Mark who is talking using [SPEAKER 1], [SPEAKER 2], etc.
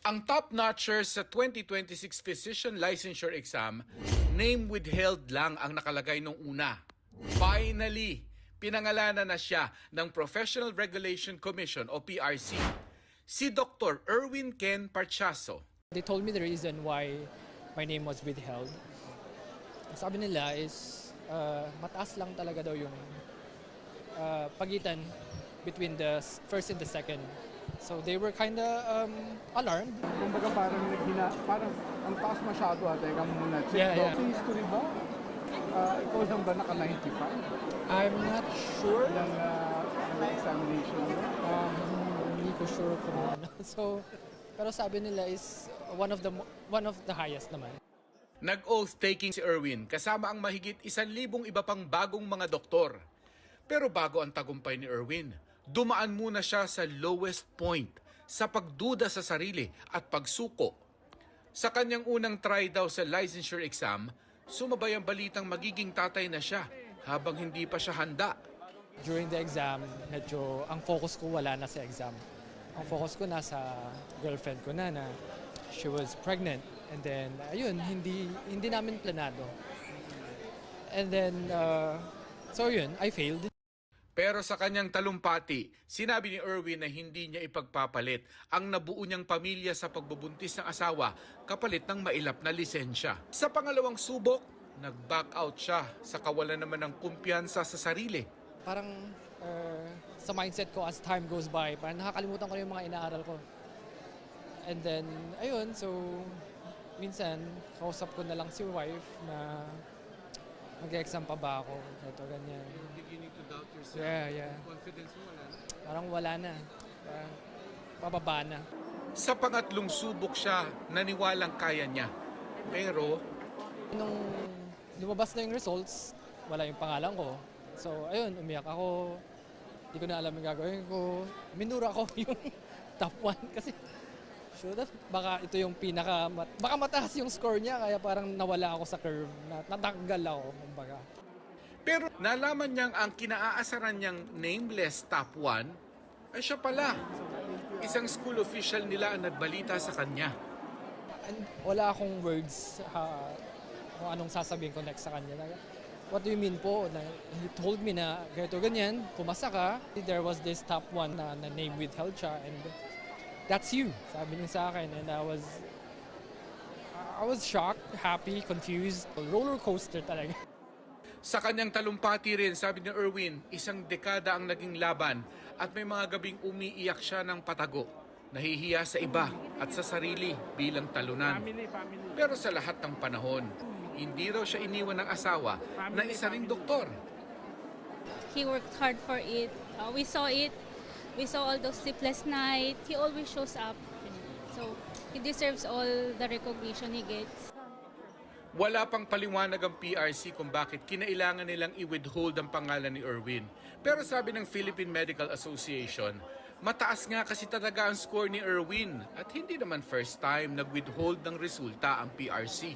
[SPEAKER 1] Ang top-notcher sa 2026 Physician Licensure Exam, name withheld lang ang nakalagay nung una. Finally, pinangalanan na siya ng Professional Regulation Commission o PRC, si Dr. Erwin Ken Parchaso.
[SPEAKER 2] They told me the reason why my name was withheld. Sabi nila is mataas lang talaga daw yung pagitan between the first and the second. So they were kinda alarmed.
[SPEAKER 3] Kumbaga parang ang taas masyado teka muna. Check
[SPEAKER 2] Yeah.
[SPEAKER 3] Sa history ba? Ikaw lang ba naka-95?
[SPEAKER 2] I'm not sure.
[SPEAKER 3] Yung examination mo?
[SPEAKER 2] Hindi ko sure kung ano. So, pero sabi nila is one of the highest naman.
[SPEAKER 1] Nag-oath-taking si Erwin kasama ang mahigit 1,000 iba pang bagong mga doktor. Pero bago ang tagumpay ni Erwin, dumaan muna siya sa lowest point sa pagduda sa sarili at pagsuko. Sa kanyang unang try daw sa licensure exam, sumabay ang balitang magiging tatay na siya habang hindi pa siya handa.
[SPEAKER 2] During the exam, medyo ang focus ko wala na sa exam. Ang focus ko nasa girlfriend ko na she was pregnant. And then, ayun, hindi namin planado. And then, so yun, I failed.
[SPEAKER 1] Pero sa kanyang talumpati, sinabi ni Erwin na hindi niya ipagpapalit ang nabuo niyang pamilya sa pagbubuntis ng asawa kapalit ng mailap na lisensya. Sa pangalawang subok, nag-back out siya sa kawalan naman ng kumpiyansa sa sarili.
[SPEAKER 2] Parang sa mindset ko as time goes by, parang nakakalimutan ko na yung mga inaaral ko. And then, ayun, so minsan, kausap ko na lang si wife na mag-exam pa ba ako? Ito, ganyan.
[SPEAKER 1] Beginning to doubt yourself.
[SPEAKER 2] Yeah.
[SPEAKER 1] Confidence mo wala na?
[SPEAKER 2] Parang wala na. Parang pababa na.
[SPEAKER 1] Sa pangatlong subok siya, naniwalang kaya niya. Pero
[SPEAKER 2] Nung lumabas na yung results, wala yung pangalan ko. So, ayun, umiyak ako. Hindi ko na alam yung gagawin ko. Minura ko yung top 1 kasi baka ito yung baka mataas yung score niya kaya parang nawala ako sa curve, natanggal ako, kumbaga.
[SPEAKER 1] Pero nalaman niyang ang kinaaasaran niyang nameless top 1 ay siya pala. Isang school official nila ang nagbalita sa kanya.
[SPEAKER 2] And wala akong words kung anong sasabihin ko next sa kanya. What do you mean po? He told me na ganito ganyan, pumasa ka. There was this top 1 na name withheld siya and that's you, sabi niya sa akin. And I was shocked, happy, confused. Roller coaster talaga.
[SPEAKER 1] Sa kanyang talumpati rin, sabi ni Erwin, isang dekada ang naging laban at may mga gabing umiiyak siya ng patago. Nahihiya sa iba at sa sarili bilang talunan. Pero sa lahat ng panahon, hindi raw siya iniwan ng asawa na isa ring doktor.
[SPEAKER 4] He worked hard for it. We saw it. We saw all those sleepless nights. He always shows up. So, he deserves all the recognition he gets.
[SPEAKER 1] Wala pang paliwanag ang PRC kung bakit kinailangan nilang i-withhold ang pangalan ni Erwin. Pero sabi ng Philippine Medical Association, mataas nga kasi talaga ang score ni Erwin at hindi naman first time nag-withhold ng resulta ang PRC.